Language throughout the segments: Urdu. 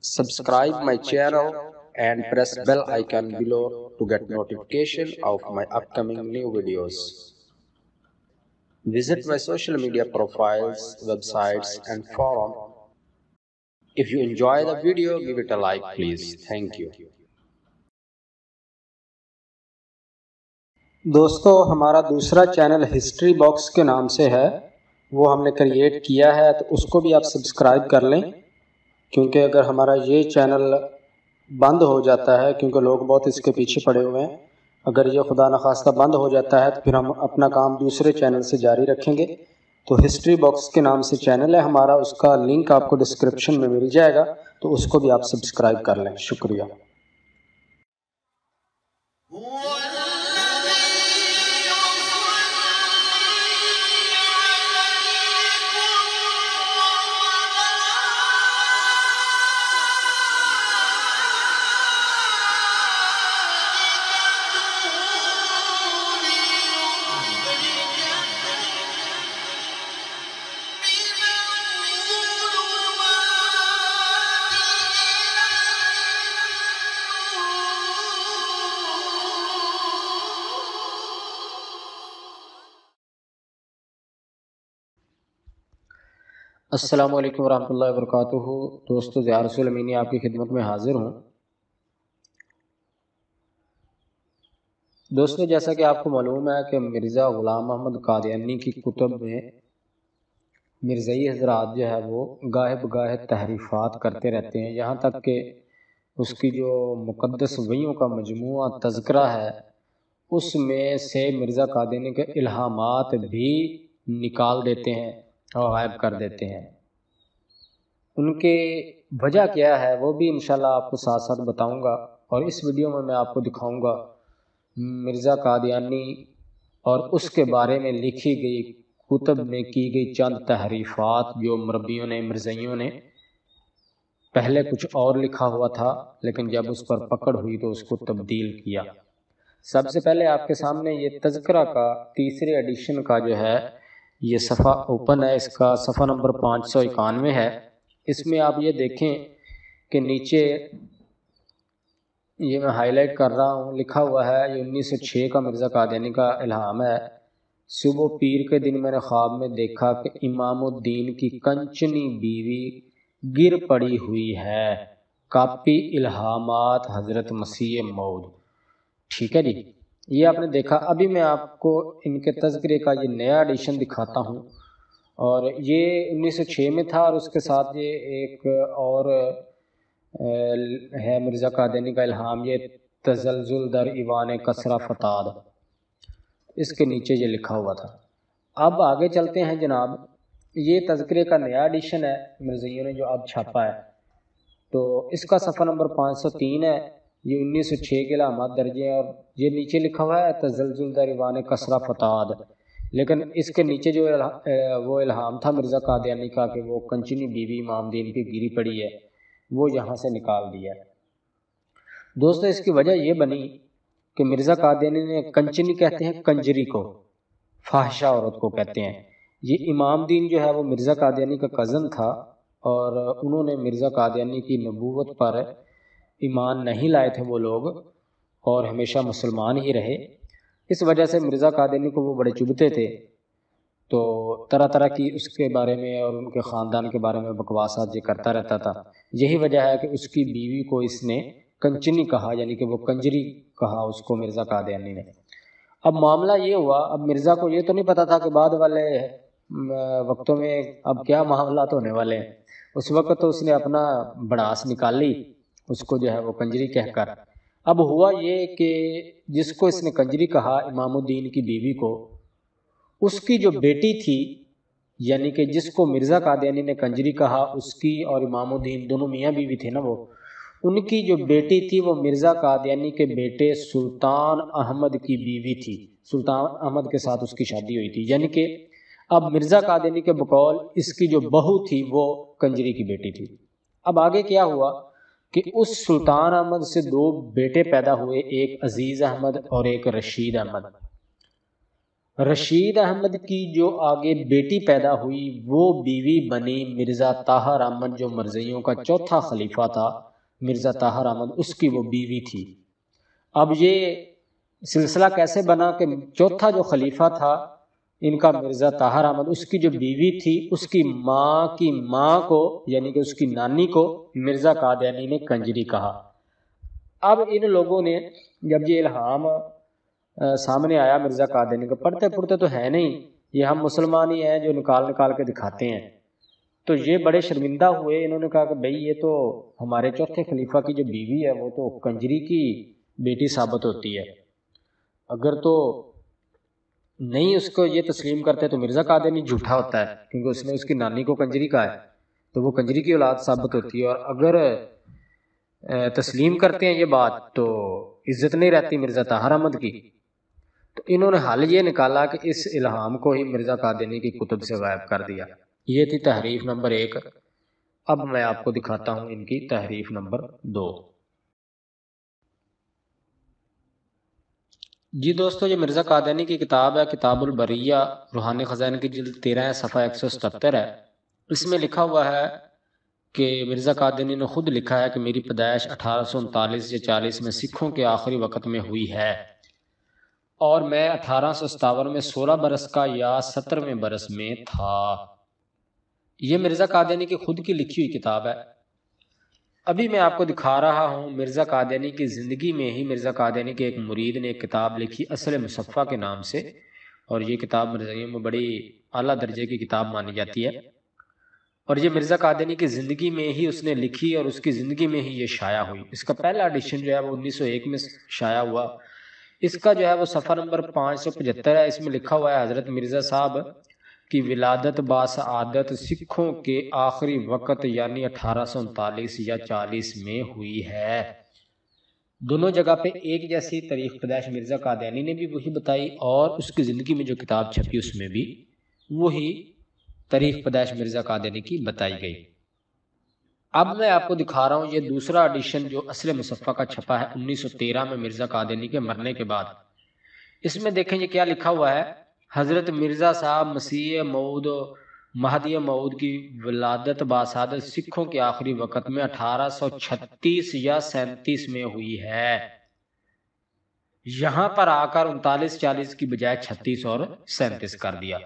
Subscribe my channel and press bell icon below to get notification of my upcoming new videos. Visit my social media profiles, websites and forum. If you enjoy the video, give it a like please. Thank you. دوستو ہمارا دوسرا چینل ہسٹری باکس کے نام سے ہے، وہ ہم نے کریٹ کیا ہے، تو اس کو بھی آپ سبسکرائب کر لیں، کیونکہ اگر ہمارا یہ چینل بند ہو جاتا ہے، کیونکہ لوگ بہت اس کے پیچھے پڑے ہوئے ہیں، اگر یہ خدا نخواستہ بند ہو جاتا ہے تو پھر ہم اپنا کام دوسرے چینل سے جاری رکھیں گے۔ تو ہسٹری باکس کے نام سے چینل ہے ہمارا، اس کا لنک آپ کو ڈسکرپشن میں مل جائے گا، تو اس کو بھی آپ سبسکرائب کر لیں۔ شکریہ۔ السلام علیکم ورحمۃ اللہ وبرکاتہ۔ دوستو ضیاء رسول امینی آپ کی خدمت میں حاضر ہوں۔ دوستو جیسا کہ آپ کو معلوم ہے کہ مرزا غلام محمد قادیانی کی کتب میں مرزائی حضرات جو ہے وہ گاہے بگاہے تحریفات کرتے رہتے ہیں، یہاں تک کہ اس کی جو مقدس وحیوں کا مجموعہ تذکرہ ہے اس میں سے مرزا قادیانی کے الہامات بھی نکال دیتے ہیں اور غائب کر دیتے ہیں۔ ان کے وجہ کیا ہے وہ بھی انشاءاللہ آپ کو ساتھ ساتھ بتاؤں گا، اور اس ویڈیو میں میں آپ کو دکھاؤں گا مرزا قادیانی اور اس کے بارے میں لکھی گئی کتب میں کی گئی چند تحریفات جو مربیوں نے، مرزائیوں نے پہلے کچھ اور لکھا ہوا تھا لیکن جب اس پر پکڑ ہوئی تو اس کو تبدیل کیا۔ سب سے پہلے آپ کے سامنے یہ تذکرہ کا تیسرے ایڈیشن کا جو ہے یہ صفحہ اوپن ہے، اس کا صفحہ نمبر 591 ہے۔ اس میں آپ یہ دیکھیں کہ نیچے یہ میں ہائی لائٹ کر رہا ہوں، لکھا ہوا ہے یہ 1906 کا مرزا قادیانی کا الہام ہے۔ صبح پیر کے دن میں نے خواب میں دیکھا کہ امام الدین کی کنچنی بیوی گر پڑی ہوئی ہے، کاپی الہامات حضرت مسیح موعود۔ ٹھیک ہے جی، یہ آپ نے دیکھا۔ ابھی میں آپ کو ان کے تذکرے کا یہ نیا ایڈیشن دکھاتا ہوں، اور یہ 1906 میں تھا، اور اس کے ساتھ یہ ایک اور ہے مرزا قادیانی کا الہام، یہ تزلزل در ایوان کسرا فتاد، اس کے نیچے یہ لکھا ہوا تھا۔ اب آگے چلتے ہیں جناب، یہ تذکرے کا نیا ایڈیشن ہے مرزائیوں نے جو اب چھاپا ہے، تو اس کا صفحہ نمبر 503 ہے۔ یہ 1906 کے الہامات درج ہیں، اور یہ نیچے لکھا ہوا ہے تزلزل در ایوان کسرا فتاد، لیکن اس کے نیچے جو وہ الہام تھا مرزا قادیانی کا کہ وہ کنچنی بیوی امام دین کی گری پڑی ہے، وہ یہاں سے نکال دیا ہے۔ دوستو اس کی وجہ یہ بنی کہ مرزا قادیانی نے کنچنی کہتے ہیں کنجری کو، فاحشہ عورت کو کہتے ہیں۔ یہ امام دین جو ہے وہ مرزا قادیانی کا کزن تھا، اور انہوں نے مرزا قادیانی کی نبوت پر ایمان نہیں لائے تھے وہ لوگ، اور ہمیشہ مسلمان ہی رہے۔ اس وجہ سے مرزا قادیانی کو وہ بڑے چبھتے تھے، تو طرح طرح کی اس کے بارے میں اور ان کے خاندان کے بارے میں بکواسات یہ کرتا رہتا تھا۔ یہی وجہ ہے کہ اس کی بیوی کو اس نے کنچنی کہا، یعنی کہ وہ کنجری کہا اس کو مرزا قادیانی نے۔ اب معاملہ یہ ہوا، اب مرزا کو یہ تو نہیں پتا تھا کہ بعد والے وقتوں میں اب کیا معاملات ہونے والے ہیں۔ اس وقت تو اس نے اپنا بڑاس نکالی اس کو جو ہے وہ کنجری کہہ کر۔ اب ہوا یہ کہ جس کو اس نے کنجری کہا، امام الدین کی بیوی کو، اس کی جو بیٹی تھی، یعنی کہ جس کو مرزا قادیانی نے کنجری کہا، اس کی اور امام الدین دونوں میاں بیوی تھے نا، وہ ان کی جو بیٹی تھی وہ مرزا قادیانی کے بیٹے سلطان احمد کی بیوی تھی۔ سلطان احمد کے ساتھ اس کی شادی ہوئی تھی، یعنی کہ اب مرزا قادیانی کے بقول اس کی جو بہو تھی وہ کنجری کی بیٹی تھی۔ اب آگے کیا ہوا کہ اس سلطان احمد سے دو بیٹے پیدا ہوئے، ایک عزیز احمد اور ایک رشید احمد۔ رشید احمد کی جو آگے بیٹی پیدا ہوئی وہ بیوی بنی مرزا طاہر احمد جو مرزائیوں کا چوتھا خلیفہ تھا، مرزا طاہر احمد اس کی وہ بیوی تھی۔ اب یہ سلسلہ کیسے بنا کہ چوتھا جو خلیفہ تھا ان کا مرزا طاہر احمد، اس کی جو بیوی تھی اس کی ماں کو یعنی کہ اس کی نانی کو مرزا قادیانی نے کنجری کہا۔ اب ان لوگوں نے جب یہ الہام سامنے آیا مرزا قادیانی کو، پڑھتے تو ہے نہیں، یہ ہم مسلمان ہی ہیں جو نکال کے دکھاتے ہیں، تو یہ بڑے شرمندہ ہوئے۔ انہوں نے کہا کہ بھئی یہ تو ہمارے چوتھے خلیفہ کی جو بیوی ہے وہ تو کنجری کی بیٹی ثابت ہوتی ہے، اگر تو نہیں اس کو یہ تسلیم کرتے تو مرزا قادیانی جھوٹا ہوتا ہے کیونکہ اس نے اس کی نانی کو کنجری کہا ہے، تو وہ کنجری کی اولاد ثابت ہوتی ہے، اور اگر تسلیم کرتے ہیں یہ بات تو عزت نہیں رہتی مرزا طاہر احمد کی۔ تو انہوں نے حل یہ نکالا کہ اس الہام کو ہی مرزا قادیانی کی کتب سے غائب کر دیا۔ یہ تھی تحریف نمبر 1۔ اب میں آپ کو دکھاتا ہوں ان کی تحریف نمبر 2۔ جی دوستو، یہ مرزا قادیانی کی کتاب ہے کتاب البریہ، روحانی خزائن کی جلد 13 ہے، صفحہ 177 ہے۔ اس میں لکھا ہوا ہے کہ مرزا قادیانی نے خود لکھا ہے کہ میری پیدائش 1839 یا 40 میں سکھوں کے آخری وقت میں ہوئی ہے، اور میں 1857 میں 16 برس کا یا 17ویں برس میں تھا۔ یہ مرزا قادیانی کی خود کی لکھی ہوئی کتاب ہے۔ ابھی میں آپ کو دکھا رہا ہوں مرزا قادیانی کی زندگی میں ہی مرزا قادیانی کے ایک مرید نے ایک کتاب لکھی اصل مصفہ کے نام سے، اور یہ کتاب مرزائیوں میں بڑی اعلیٰ درجے کی کتاب مانی جاتی ہے، اور یہ مرزا قادیانی کی زندگی میں ہی اس نے لکھی اور اس کی زندگی میں ہی یہ شائع ہوئی۔ اس کا پہلا ایڈیشن جو ہے وہ 1901 میں شائع ہوا۔ اس کا جو ہے وہ صفحہ نمبر 575 ہے۔ اس میں لکھا ہوا ہے حضرت مرزا صاحب کی ولادت باسعادت سکھوں کے آخری وقت یعنی 1839 یا 40 میں ہوئی ہے۔ دونوں جگہ پہ ایک جیسی تاریخ پیدائش مرزا قادیانی نے بھی وہی بتائی، اور اس کی زندگی میں جو کتاب چھپی اس میں بھی وہی تاریخ پیدائش مرزا قادیانی کی بتائی گئی۔ اب میں آپ کو دکھا رہا ہوں یہ دوسرا ایڈیشن جو اصل مصفہ کا چھپا ہے 1913 میں مرزا قادیانی کے مرنے کے بعد۔ اس میں دیکھیں یہ کیا لکھا ہوا ہے، حضرت مرزا صاحب مسیح موعود مہدی موعود کی ولادت باسعادت سکھوں کے آخری وقت میں 1836 یا 37 میں ہوئی ہے۔ یہاں پر آ کر 39-40 کی بجائے 36 اور 37 کر دیا۔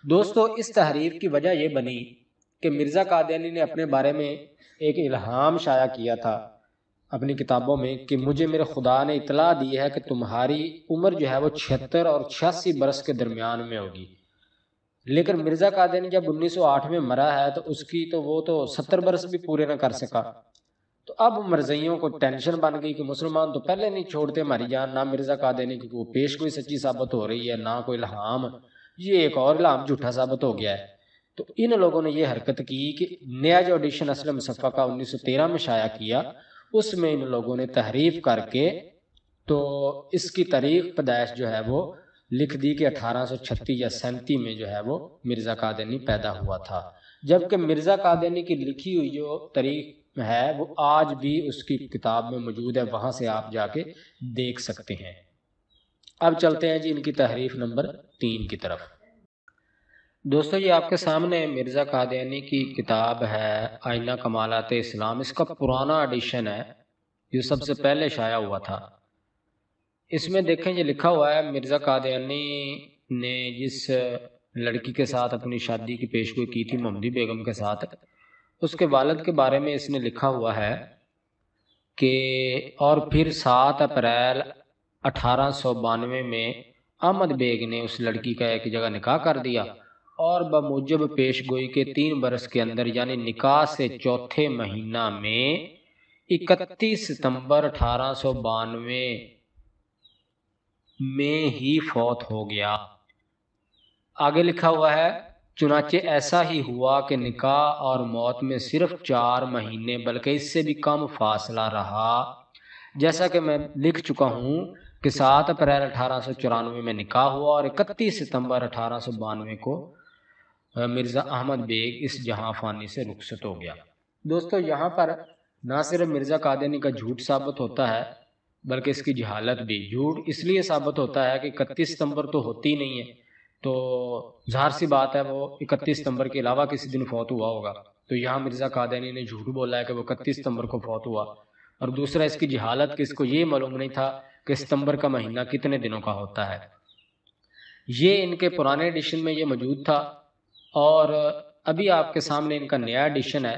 دوستو اس تحریف کی وجہ یہ بنی کہ مرزا قادیانی نے اپنے بارے میں ایک الہام شائع کیا تھا اپنی کتابوں میں کہ مجھے میرے خدا نے اطلاع دی ہے کہ تمہاری عمر جو ہے وہ 76 اور 86 برس کے درمیان میں ہوگی، لیکن مرزا قادیانی جب 1908 میں مرا ہے تو اس کی وہ تو 70 برس بھی پورے نہ کر سکا۔ تو اب مرزائیوں کو ٹینشن بن گئی کہ مسلمان تو پہلے نہیں چھوڑتے ہماری جان، نہ مرزا قادیانی کی کوئی پیش کوئی سچی ثابت ہو رہی ہے، نہ کوئی الہام، یہ ایک اور الہام جھوٹا ثابت ہو گیا ہے۔ تو ان لوگوں نے یہ حرکت کی کہ نیا جو ایڈیشن اصل مصفہ کا 1913 میں شائع کیا اس میں ان لوگوں نے تحریف کر کے تو اس کی تاریخ پیدائش جو ہے وہ لکھ دی کہ 1836 یا 37 میں جو ہے وہ مرزا قادیانی پیدا ہوا تھا، جبکہ مرزا قادیانی کی لکھی ہوئی جو تاریخ ہے وہ آج بھی اس کی کتاب میں موجود ہے، وہاں سے آپ جا کے دیکھ سکتے ہیں۔ اب چلتے ہیں جی ان کی تحریف نمبر 3 کی طرف۔ دوستو یہ آپ کے سامنے مرزا قادیانی کی کتاب ہے آئینہ کمالات اسلام، اس کا پرانا ایڈیشن ہے جو سب سے پہلے شائع ہوا تھا۔ اس میں دیکھیں یہ لکھا ہوا ہے مرزا قادیانی نے جس لڑکی کے ساتھ اپنی شادی کی پیشگوئی کی تھی محمدی بیگم کے ساتھ، اس کے والد کے بارے میں اس نے لکھا ہوا ہے کہ اور پھر 7 اپریل 1892 میں احمد بیگ نے اس لڑکی کا ایک جگہ نکاح کر دیا، اور بموجب پیش گوئی کے 3 برس کے اندر یعنی نکاح سے چوتھے مہینہ میں 31 ستمبر 1892 میں ہی فوت ہو گیا۔ آگے لکھا ہوا ہے چنانچہ ایسا ہی ہوا کہ نکاح اور موت میں صرف 4 مہینے بلکہ اس سے بھی کم فاصلہ رہا، جیسا کہ میں لکھ چکا ہوں کہ 7 اپریل 1894 میں نکاح ہوا اور 31 ستمبر 1892 کو مرزا احمد بیگ اس جہاں فانی سے رخصت ہو گیا۔ دوستو یہاں پر نہ صرف مرزا قادیانی کا جھوٹ ثابت ہوتا ہے بلکہ اس کی جہالت بھی۔ جھوٹ اس لیے ثابت ہوتا ہے کہ 31 ستمبر تو ہوتی نہیں ہے، تو ظاہر سی بات ہے وہ 31 ستمبر کے علاوہ کسی دن فوت ہوا ہوگا، تو یہاں مرزا قادیانی نے جھوٹ بولا ہے کہ وہ 31 ستمبر کو فوت ہوا۔ اور دوسرا اس کی جہالت کہ اس کو یہ معلوم نہیں تھا کہ ستمبر کا مہینہ کتنے دنوں کا ہوتا ہے۔ یہ ان کے پرانے ایڈیشن میں یہ موجود تھا، اور ابھی آپ کے سامنے ان کا نیا ایڈیشن ہے۔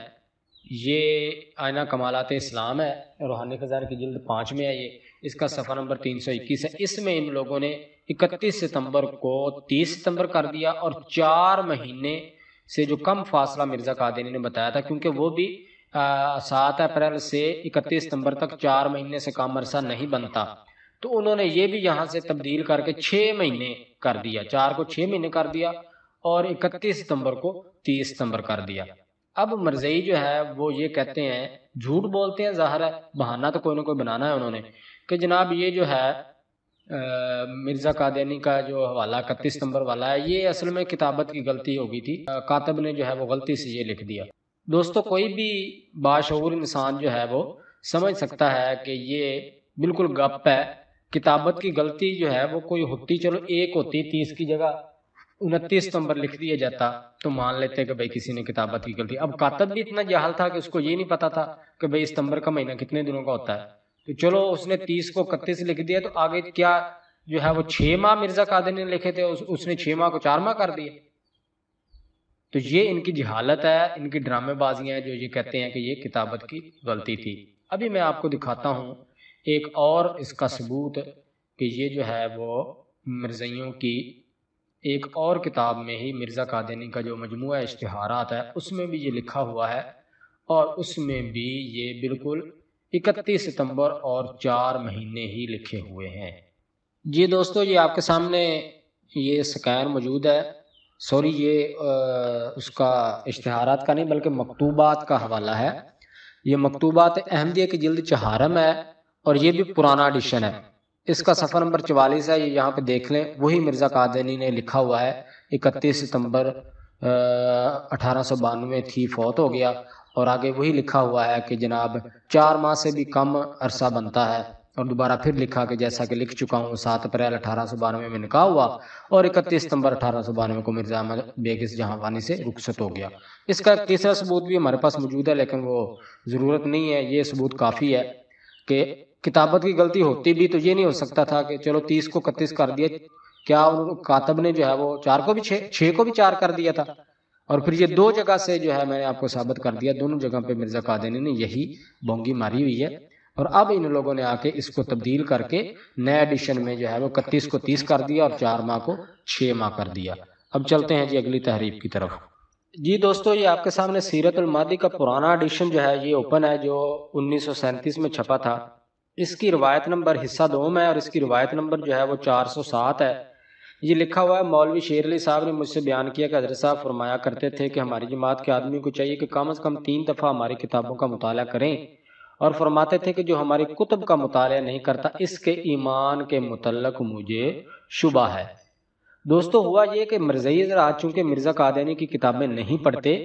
یہ آئینہ کمالات اسلام ہے، روحانی خزانہ کی جلد 5 میں ہے یہ، اس کا صفحہ نمبر 321 ہے۔ اس میں ان لوگوں نے 31 ستمبر کو 30 ستمبر کر دیا، اور 4 مہینے سے جو کم فاصلہ مرزا قادیانی نے بتایا تھا، کیونکہ وہ بھی 7 اپریل سے 31 ستمبر تک 4 مہینے سے کم عرصہ نہیں بنتا، تو انہوں نے یہ بھی یہاں سے تبدیل کر کے 6 مہینے کر دیا، 4 کو 6 مہینے کر دیا اور 31 ستمبر کو 30 ستمبر کر دیا۔ اب مرزئی جو ہے وہ یہ کہتے ہیں، جھوٹ بولتے ہیں، ظاہر ہے بہانہ تو کوئی نہ کوئی بنانا ہے انہوں نے، کہ جناب یہ جو ہے مرزا قادیانی کا جو حوالہ 31 ستمبر والا ہے، یہ اصل میں کتابت کی غلطی ہو گئی تھی، کاتب نے جو ہے وہ غلطی سے یہ لکھ دیا۔ دوستو کوئی بھی باشعور انسان جو ہے وہ سمجھ سکتا ہے کہ یہ بالکل گپ ہے، کتابت کی غلطی جو ہے وہ کوئی ہوتی، چلو ایک ہوتی، 30 کی جگہ 29 ستمبر لکھ دیا جاتا تو مان لیتے کہ بھائی کسی نے کتابت کی غلطی۔ اب کاتب بھی اتنا جاہل تھا کہ اس کو یہ نہیں پتا تھا کہ بھائی ستمبر کا مہینہ کتنے دنوں کا ہوتا ہے، تو چلو اس نے 30 کو 31 لکھ دیا، تو آگے کیا جو ہے وہ 6 ماہ مرزا قادیانی نے لکھے تھے، اس نے 6 ماہ کو 4 ماہ کر دیا۔ تو یہ ان کی جہالت ہے، ان کی ڈرامے بازیاں ہیں جو یہ کہتے ہیں کہ یہ کتابت کی غلطی تھی۔ ابھی میں آپ کو دکھاتا ہوں ایک اور اس کا ثبوت کہ یہ جو ہے وہ مرزائیوں کی ایک اور کتاب میں ہی مرزا قادیانی کا جو مجموعہ اشتہارات ہے اس میں بھی یہ لکھا ہوا ہے، اور اس میں بھی یہ بالکل 31 ستمبر اور 4 مہینے ہی لکھے ہوئے ہیں۔ جی دوستو، یہ آپ کے سامنے یہ سکین موجود ہے، سوری یہ اس کا اشتہارات کا نہیں بلکہ مکتوبات کا حوالہ ہے۔ یہ مکتوبات احمدیہ کی جلد 4 ہے، اور یہ بھی پرانا ایڈیشن ہے۔ اس کا صفحہ نمبر 44 ہے، یہ یہاں پہ دیکھ لیں، وہی مرزا قادیانی نے لکھا ہوا ہے، 31 ستمبر 1892 تھی، فوت ہو گیا، اور آگے وہی لکھا ہوا ہے کہ جناب 4 ماہ سے بھی کم عرصہ بنتا ہے، اور دوبارہ پھر لکھا کہ جیسا کہ لکھ چکا ہوں 7 اپریل 1892 میں نکاح ہوا، اور 31 ستمبر 1892 کو مرزا احمد بیگ اس جہاں فانی سے رخصت ہو گیا۔ اس کا تیسرا ثبوت بھی ہمارے پاس موجود ہے، لیکن وہ ضرورت نہیں ہے، یہ ثبوت کافی ہے کہ کتابت کی غلطی ہوتی بھی تو یہ نہیں ہو سکتا تھا کہ چلو 30 کو 31 کر دیا، کیا کاتب نے جو ہے وہ 4 کو بھی 6 کو بھی 4 کر دیا تھا؟ اور پھر یہ 2 جگہ سے جو ہے میں نے آپ کو ثابت کر دیا، دونوں جگہ پہ مرزا قادیانی نے یہی بونگی ماری ہوئی ہے، اور اب ان لوگوں نے آ کے اس کو تبدیل کر کے نئے ایڈیشن میں جو ہے وہ 31 کو 30 کر دیا اور 4 ماہ کو 6 ماہ کر دیا۔ اب چلتے ہیں جی اگلی تحریف کی طرف۔ جی دوستو، یہ آپ کے سامنے سیرت الماضی کا پرانا ایڈیشن جو ہے یہ اوپن ہے، جو 1937 میں چھپا تھا۔ اس کی روایت نمبر حصہ 2 ہے، اور اس کی روایت نمبر جو ہے وہ 407 ہے۔ یہ لکھا ہوا ہے، مولوی شیر علی صاحب نے مجھ سے بیان کیا کہ حضرت صاحب فرمایا کرتے تھے کہ ہماری جماعت کے آدمی کو چاہیے کہ کم از کم 3 دفعہ ہماری کتابوں کا مطالعہ کریں، اور فرماتے تھے کہ جو ہماری کتب کا مطالعہ نہیں کرتا اس کے ایمان کے متعلق مجھے شبہ ہے۔ دوستو ہوا یہ کہ مرزائی حضرات چونکہ مرزا قادیانی کی کتابیں نہیں پڑھتے،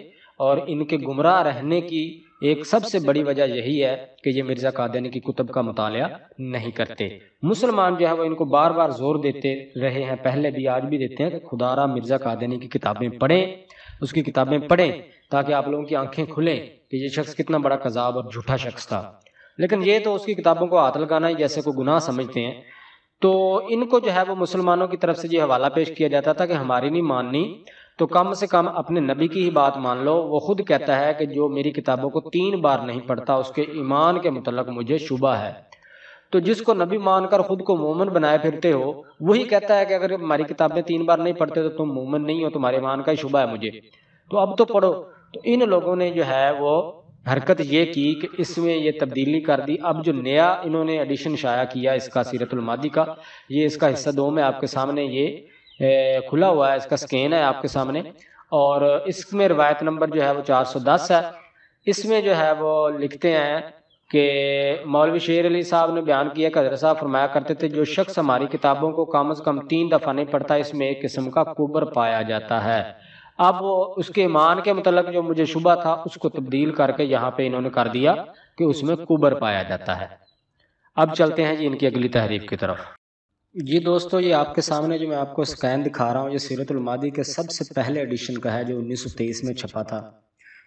اور ان کے گمراہ رہنے کی ایک سب سے بڑی وجہ یہی ہے کہ یہ مرزا قادیانی کی کتب کا مطالعہ نہیں کرتے۔ مسلمان جو ہے وہ ان کو بار بار زور دیتے رہے ہیں، پہلے بھی آج بھی دیتے ہیں کہ خدا را مرزا قادیانی کی کتابیں پڑھیں، اس کی کتابیں پڑھیں تاکہ آپ لوگوں کی آنکھیں کھلیں کہ یہ شخص کتنا بڑا کذاب اور جھوٹا شخص تھا۔ لیکن یہ تو اس کی کتابوں کو ہاتھ لگانا ہی جیسے کوئی گناہ سمجھتے ہیں، تو ان کو جو ہے وہ مسلمانوں کی طرف سے یہ حوالہ پیش کیا جاتا تھا کہ ہماری نہیں ماننی تو کم سے کم اپنے نبی کی ہی بات مان لو، وہ خود کہتا ہے کہ جو میری کتابوں کو 3 بار نہیں پڑھتا اس کے ایمان کے متعلق مجھے شبہ ہے۔ تو جس کو نبی مان کر خود کو مومن بنائے پھرتے ہو، وہی کہتا ہے کہ اگر ہماری کتابیں 3 بار نہیں پڑھتے تو تم مومن نہیں ہو، تمہارے ایمان کا ہی شبہ ہے مجھے، تو اب تو پڑھو۔ تو ان لوگوں نے جو ہے وہ حرکت یہ کی کہ اس میں یہ تبدیلی کر دی۔ اب جو نیا انہوں نے ایڈیشن شائع کیا اس کا سیرت الماضی کا، یہ اس کا حصہ 2 میں آپ کے سامنے یہ کھلا ہوا ہے، اس کا سکین ہے آپ کے سامنے، اور اس میں روایت نمبر جو ہے وہ 410 ہے۔ اس میں جو ہے وہ لکھتے ہیں کہ مولوی شیر علی صاحب نے بیان کیا کہ حضرت صاحب فرمایا کرتے تھے جو شخص ہماری کتابوں کو کم از کم 3 دفعہ نہیں پڑھتا اس میں ایک قسم کا کبر پایا جاتا ہے۔ اب وہ اس کے ایمان کے متعلق جو مجھے شبہ تھا اس کو تبدیل کر کے یہاں پہ انہوں نے کر دیا کہ اس میں کبر پایا جاتا ہے۔ اب چلتے ہیں جی ان کی اگلی تحریف کی طرف۔ جی دوستو، یہ آپ کے سامنے جو میں آپ کو سکین دکھا رہا ہوں یہ سیرت الماضی کے سب سے پہلے ایڈیشن کا ہے جو 1923 میں چھپا تھا،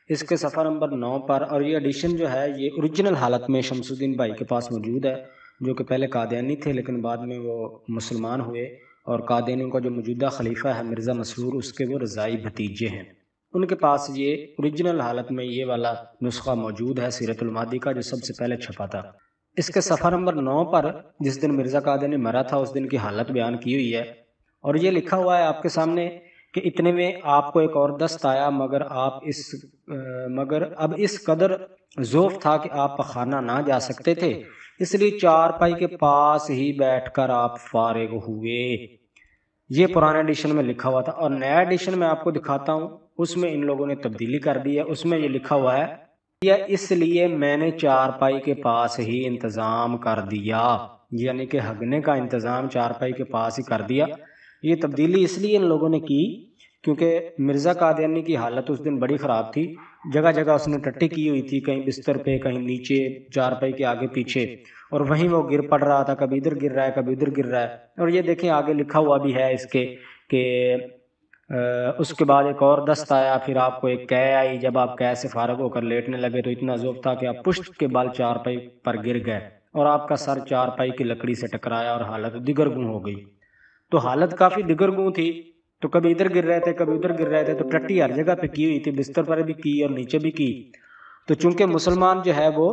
اس کے صفحہ نمبر 9 پر۔ اور یہ ایڈیشن جو ہے یہ اوریجنل حالت میں شمس الدین بھائی کے پاس موجود ہے، جو کہ پہلے قادیانی تھے لیکن بعد میں وہ مسلمان ہوئے، اور قادیانیوں کا جو موجودہ خلیفہ ہے مرزا مسرور، اس کے وہ رضائی بھتیجے ہیں، ان کے پاس یہ اوریجنل حالت میں یہ والا نسخہ موجود ہے سیرت الماضی کا جو سب سے پہلے چھپا تھا۔ اس کے صفحہ نمبر 9 پر جس دن مرزا قادیانی مرا تھا اس دن کی حالت بیان کی ہوئی ہے، اور یہ لکھا ہوا ہے آپ کے سامنے کہ اتنے میں آپ کو ایک اور دست آیا، مگر اب اس قدر ذوف تھا کہ آپ پخانہ نہ جا سکتے تھے، اس لیے چارپائی کے پاس ہی بیٹھ کر آپ فارغ ہوئے۔ یہ پرانے ایڈیشن میں لکھا ہوا تھا، اور نیا ایڈیشن میں آپ کو دکھاتا ہوں، اس میں ان لوگوں نے تبدیلی کر دی ہے۔ اس میں یہ لکھا ہوا ہے اس لیے میں نے چارپائی کے پاس ہی انتظام کر دیا، یعنی کہ ہگنے کا انتظام چارپائی کے پاس ہی کر دیا۔ یہ تبدیلی اس لیے ان لوگوں نے کی کیونکہ مرزا قادیانی کی حالت اس دن بڑی خراب تھی، جگہ جگہ اس نے ٹٹی کی ہوئی تھی، کہیں بستر پہ، کہیں نیچے چارپائی کے آگے پیچھے، اور وہیں وہ گر پڑ رہا تھا، کبھی ادھر گر رہا ہے کبھی ادھر گر رہا ہے۔ اور یہ دیکھیں آگے لکھا ہوا بھی ہے اس کے کہ اس کے بعد ایک اور دست آیا، پھر آپ کو ایک قے آئی، جب آپ قے سے فارغ ہو کر لیٹنے لگے تو اتنا ذوف تھا کہ آپ پشت کے بال چارپائی پر گر گئے اور آپ کا سر چارپائی کی لکڑی سے ٹکرایا اور حالت دگرگوں ہو گئی۔ تو حالت کافی دگرگوں تھی، تو کبھی ادھر گر رہے تھے کبھی ادھر گر رہے تھے، تو ٹٹی ہر جگہ پہ کی ہوئی تھی، بستر پر بھی کی اور نیچے بھی کی۔ تو چونکہ مسلمان جو ہے وہ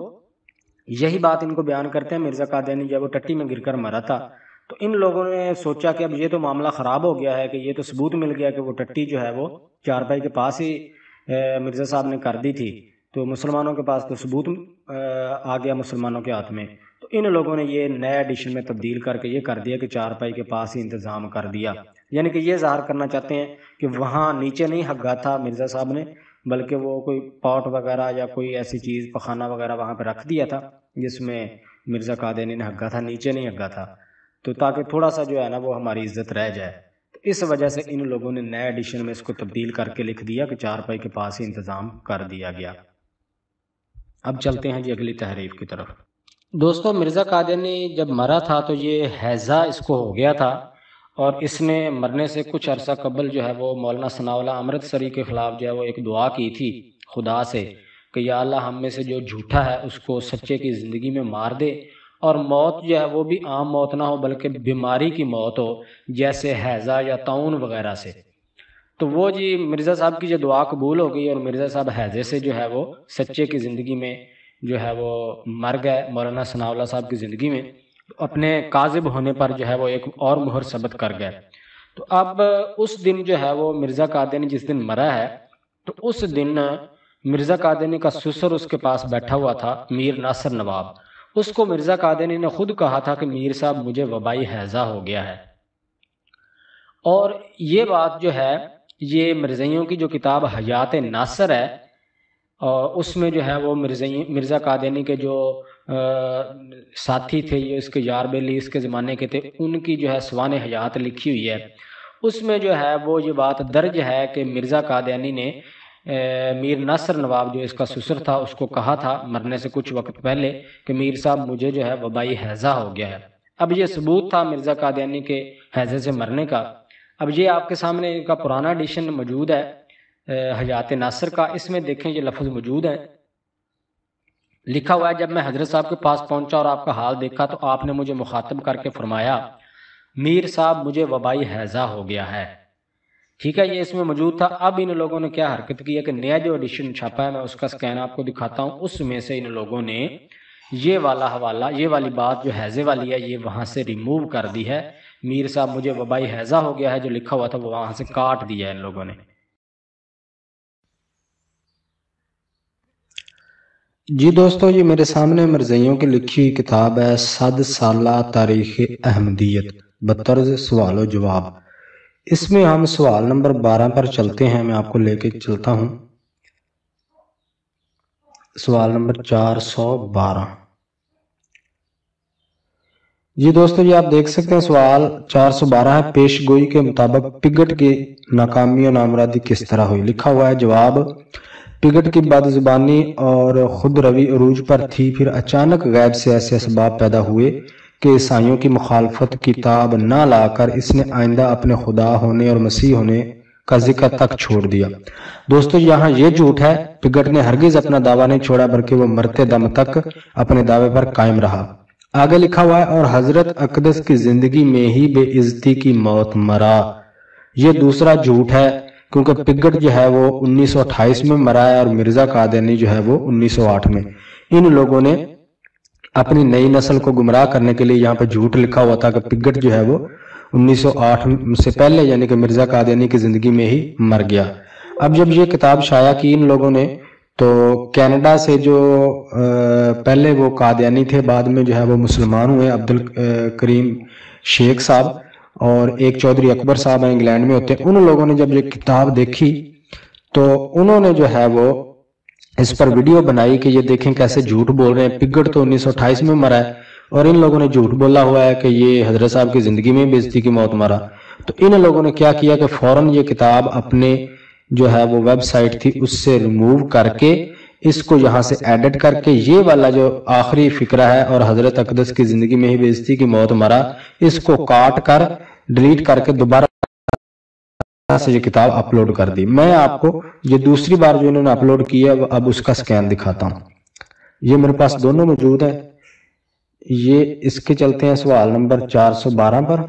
یہی بات ان کو بیان کرتے ہیں، مرزا قادیانی جب وہ ٹٹی میں گر کر مرا تھا تو ان لوگوں نے سوچا کہ اب یہ تو معاملہ خراب ہو گیا ہے، کہ یہ تو ثبوت مل گیا کہ وہ ٹٹی جو ہے وہ چارپائی کے پاس ہی مرزا صاحب نے کر دی تھی، تو مسلمانوں کے پاس تو ثبوت آ گیا مسلمانوں کے ہاتھ میں۔ تو ان لوگوں نے یہ نیا ایڈیشن میں تبدیل کر کے یہ کر دیا کہ چارپائی کے پاس ہی انتظام کر دیا، یعنی کہ یہ ظاہر کرنا چاہتے ہیں کہ وہاں نیچے نہیں ہگا تھا مرزا صاحب نے، بلکہ وہ کوئی پاٹ وغیرہ یا کوئی ایسی چیز پخانہ وغیرہ وہاں پہ رکھ دیا تھا جس میں مرزا قادیانی نے ہگا تھا، نیچے نہیں ہگا تھا، تو تاکہ تھوڑا سا جو ہے نا وہ ہماری عزت رہ جائے۔ تو اس وجہ سے ان لوگوں نے نئے ایڈیشن میں اس کو تبدیل کر کے لکھ دیا کہ چارپائی کے پاس ہی انتظام کر دیا گیا۔ اب چلتے ہیں جی اگلی تحریف کی طرف۔ دوستو، مرزا قادیانی جب مرا تھا تو یہ ہیضہ اس کو ہو گیا تھا، اور اس نے مرنے سے کچھ عرصہ قبل جو ہے وہ مولانا ثناء اللہ امرتسری کے خلاف جو ہے وہ ایک دعا کی تھی خدا سے کہ یا اللہ ہم میں سے جو جھوٹا ہے اس کو سچے کی زندگی میں مار دے، اور موت جو ہے وہ بھی عام موت نہ ہو بلکہ بیماری کی موت ہو، جیسے ہیضہ یا طاعون وغیرہ سے۔ تو وہ جی مرزا صاحب کی جو دعا قبول ہو گئی، اور مرزا صاحب ہیضے سے جو ہے وہ سچے کی زندگی میں جو ہے وہ مر گئے، مولانا ثناء اللہ صاحب کی زندگی میں اپنے کاذب ہونے پر جو ہے وہ ایک اور مہر ثبت کر گئے۔ تو اب اس دن جو ہے وہ مرزا قادیانی جس دن مرا ہے تو اس دن مرزا قادیانی کا سسر اس کے پاس بیٹھا ہوا تھا، میر ناصر نواب۔ اس کو مرزا قادیانی نے خود کہا تھا کہ میر صاحب مجھے وبائی ہیضہ ہو گیا ہے، اور یہ بات جو ہے یہ مرزائیوں کی جو کتاب حیات ناصر ہے اور اس میں جو ہے وہ مرزا قادیانی کے جو ساتھی تھے، یہ اس کے یار بیلی اس کے زمانے کے تھے، ان کی جو ہے سوان حیات لکھی ہوئی ہے، اس میں جو ہے وہ یہ بات درج ہے کہ مرزا قادیانی نے میر ناصر نواب جو اس کا سسر تھا اس کو کہا تھا مرنے سے کچھ وقت پہلے کہ میر صاحب مجھے جو ہے وبائی ہیضہ ہو گیا ہے۔ اب یہ ثبوت تھا مرزا قادیانی کے ہیضے سے مرنے کا۔ اب یہ آپ کے سامنے ان کا پرانا ایڈیشن موجود ہے حیات ناصر کا، اس میں دیکھیں یہ لفظ موجود ہے، لکھا ہوا ہے جب میں حضرت صاحب کے پاس پہنچا اور آپ کا حال دیکھا تو آپ نے مجھے مخاطب کر کے فرمایا میر صاحب مجھے وبائی ہیضہ ہو گیا ہے۔ ٹھیک ہے، یہ اس میں موجود تھا۔ اب ان لوگوں نے کیا حرکت کی ہے کہ نیا جو ایڈیشن چھاپا ہے میں اس کا سکین آپ کو دکھاتا ہوں، اس میں سے ان لوگوں نے یہ والا حوالہ، یہ والی بات جو ہیضے والی ہے یہ وہاں سے ریموو کر دی ہے، میر صاحب مجھے وبائی ہیضہ ہو گیا ہے جو لکھا ہوا تھا وہ وہاں سے کاٹ دیا ہے ان لوگوں نے۔ جی دوستو، یہ میرے سامنے مرزائیوں کی لکھی ہوئی کتاب ہے 100 سالہ تاریخ احمدیت بطرز سوال و جواب۔ اس میں ہم سوال نمبر 12 پر چلتے ہیں، میں آپ کو لے کے چلتا ہوں۔ سوال نمبر 412۔ جی دوستو، یہ آپ دیکھ سکتے ہیں سوال 412 ہے، پیش گوئی کے مطابق پگٹ کی ناکامی و نامرادی کس طرح ہوئی؟ لکھا ہوا ہے جواب پگٹ کی بد زبانی اور خود روی عروج پر تھی، پھر اچانک غیب سے ایسے اسباب پیدا ہوئے کہ عیسائیوں کی مخالفت کتاب نہ لا کر اس نے آئندہ اپنے خدا ہونے اور مسیح ہونے کا ذکر تک چھوڑ دیا۔ دوستو یہاں یہ جھوٹ ہے، پگٹ نے ہرگز اپنا دعویٰ نہیں چھوڑا بلکہ وہ مرتے دم تک اپنے دعوے پر قائم رہا۔ آگے لکھا ہوا ہے اور حضرت اقدس کی زندگی میں ہی بے عزتی کی موت مرا۔ یہ دوسرا جھوٹ ہے کیونکہ پگٹ جو ہے وہ 1928 میں مرا ہے اور مرزا قادیانی جو ہے وہ 1908 میں۔ ان لوگوں نے اپنی نئی نسل کو گمراہ کرنے کے لیے یہاں پہ جھوٹ لکھا ہوا تھا کہ پگٹ جو ہے وہ 1908 سے پہلے یعنی کہ مرزا قادیانی کی زندگی میں ہی مر گیا۔ اب جب یہ کتاب شائع کی ان لوگوں نے تو کینیڈا سے جو پہلے وہ قادیانی تھے بعد میں جو ہے وہ مسلمان ہوئے، عبدالکریم شیخ صاحب اور ایک چودھری اکبر صاحب انگلینڈ میں ہوتے ہیں، ان لوگوں نے جب یہ کتاب دیکھی تو انہوں نے جو ہے وہ اس پر ویڈیو بنائی کہ یہ دیکھیں کیسے جھوٹ بول رہے ہیں، پگٹ تو 1928 میں مرا ہے اور ان لوگوں نے جھوٹ بولا ہوا ہے کہ یہ حضرت صاحب کی زندگی میں بے عزتی کی موت مرا۔ تو ان لوگوں نے کیا کیا کہ فوراً یہ کتاب اپنے جو ہے وہ ویب سائٹ تھی اس سے ریموو کر کے اس کو یہاں سے ایڈٹ کر کے یہ والا جو آخری فقرہ ہے اور حضرت اقدس کی زندگی میں ہی بے عزتی کی موت مرا، اس کو کاٹ کر ڈیلیٹ کر کے دوبارہ سے یہ کتاب اپلوڈ کر دی۔ میں آپ کو یہ دوسری بار جو انہوں نے اپلوڈ کی ہے اب اس کا سکین دکھاتا ہوں۔ یہ میرے پاس دونوں موجود ہیں۔ یہ اس کے چلتے ہیں سوال نمبر 412 پر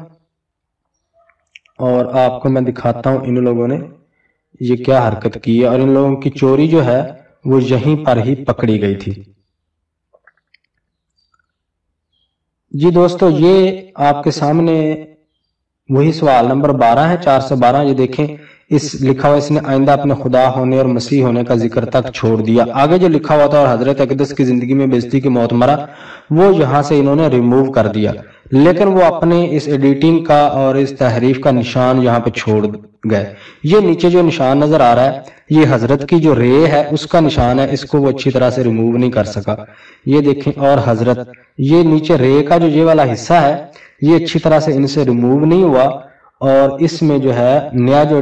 اور آپ کو میں دکھاتا ہوں ان لوگوں نے یہ کیا حرکت کی ہے اور ان لوگوں کی چوری جو ہے وہ یہیں پر ہی پکڑی گئی تھی۔ جی دوستو یہ آپ کے سامنے وہی سوال نمبر 12 ہے، 412۔ یہ دیکھیں اس لکھا ہوا اس نے آئندہ اپنے خدا ہونے اور مسیح ہونے کا ذکر تک چھوڑ دیا۔ آگے جو لکھا ہوا تھا اور حضرت اقدس کی زندگی میں بے عزتی کی موت مرا وہ یہاں سے انہوں نے ریموو کر دیا، لیکن وہ اپنے اس ایڈیٹنگ کا اور اس تحریف کا نشان یہاں پہ چھوڑ گئے۔ یہ نیچے جو نشان نظر آ رہا ہے یہ حضرت کی جو رے ہے اس کا نشان ہے، اس کو وہ اچھی طرح سے ریموو نہیں کر سکا۔ یہ دیکھیں اور حضرت یہ نیچے رے کا جو یہ والا حصہ ہے یہ اچھی طرح سے ان سے ریموو نہیں ہوا اور اس میں جو ہے نیا جو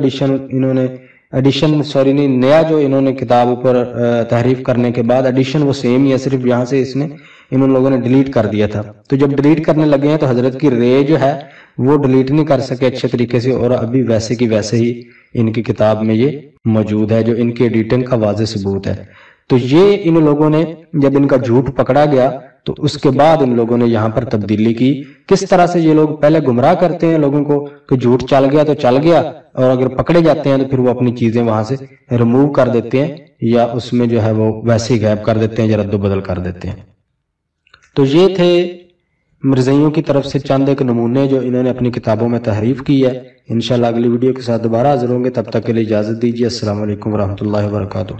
نیا جو انہوں نے کتاب اوپر تحریف کرنے کے بعد ایڈیشن وہ سیم ہی ہے، صرف یہاں سے اس نے ان لوگوں نے ڈیلیٹ کر دیا تھا۔ تو جب ڈیلیٹ کرنے لگے ہیں تو حضرت کی رے جو ہے وہ ڈیلیٹ نہیں کر سکے اچھے طریقے سے اور ابھی ویسے کی ویسے ہی ان کی کتاب میں یہ موجود ہے جو ان کی ایڈیٹنگ کا واضح ثبوت ہے۔ تو یہ ان لوگوں نے جب ان کا جھوٹ پکڑا گیا تو اس کے بعد ان لوگوں نے یہاں پر تبدیلی کی۔ کس طرح سے یہ لوگ پہلے گمراہ کرتے ہیں لوگوں کو کہ جھوٹ چل گیا تو چل گیا اور اگر پکڑے جاتے ہیں تو پھر وہ اپنی چیزیں وہاں سے ریموو کر دیتے ہیں یا اس میں جو ہے وہ ویسے ہی غائب کر دیتے ہیں یا رد و بدل کر دیتے ہیں۔ تو یہ تھے مرزائیوں کی طرف سے چند ایک نمونے جو انہوں نے اپنی کتابوں میں تحریف کی ہے۔ انشاءاللہ اگلی ویڈیو کے ساتھ دوبارہ حاضر ہوں گے، تب تک کے لیے اجازت دیجیے۔ السلام علیکم ورحمۃ اللہ وبرکاتہ۔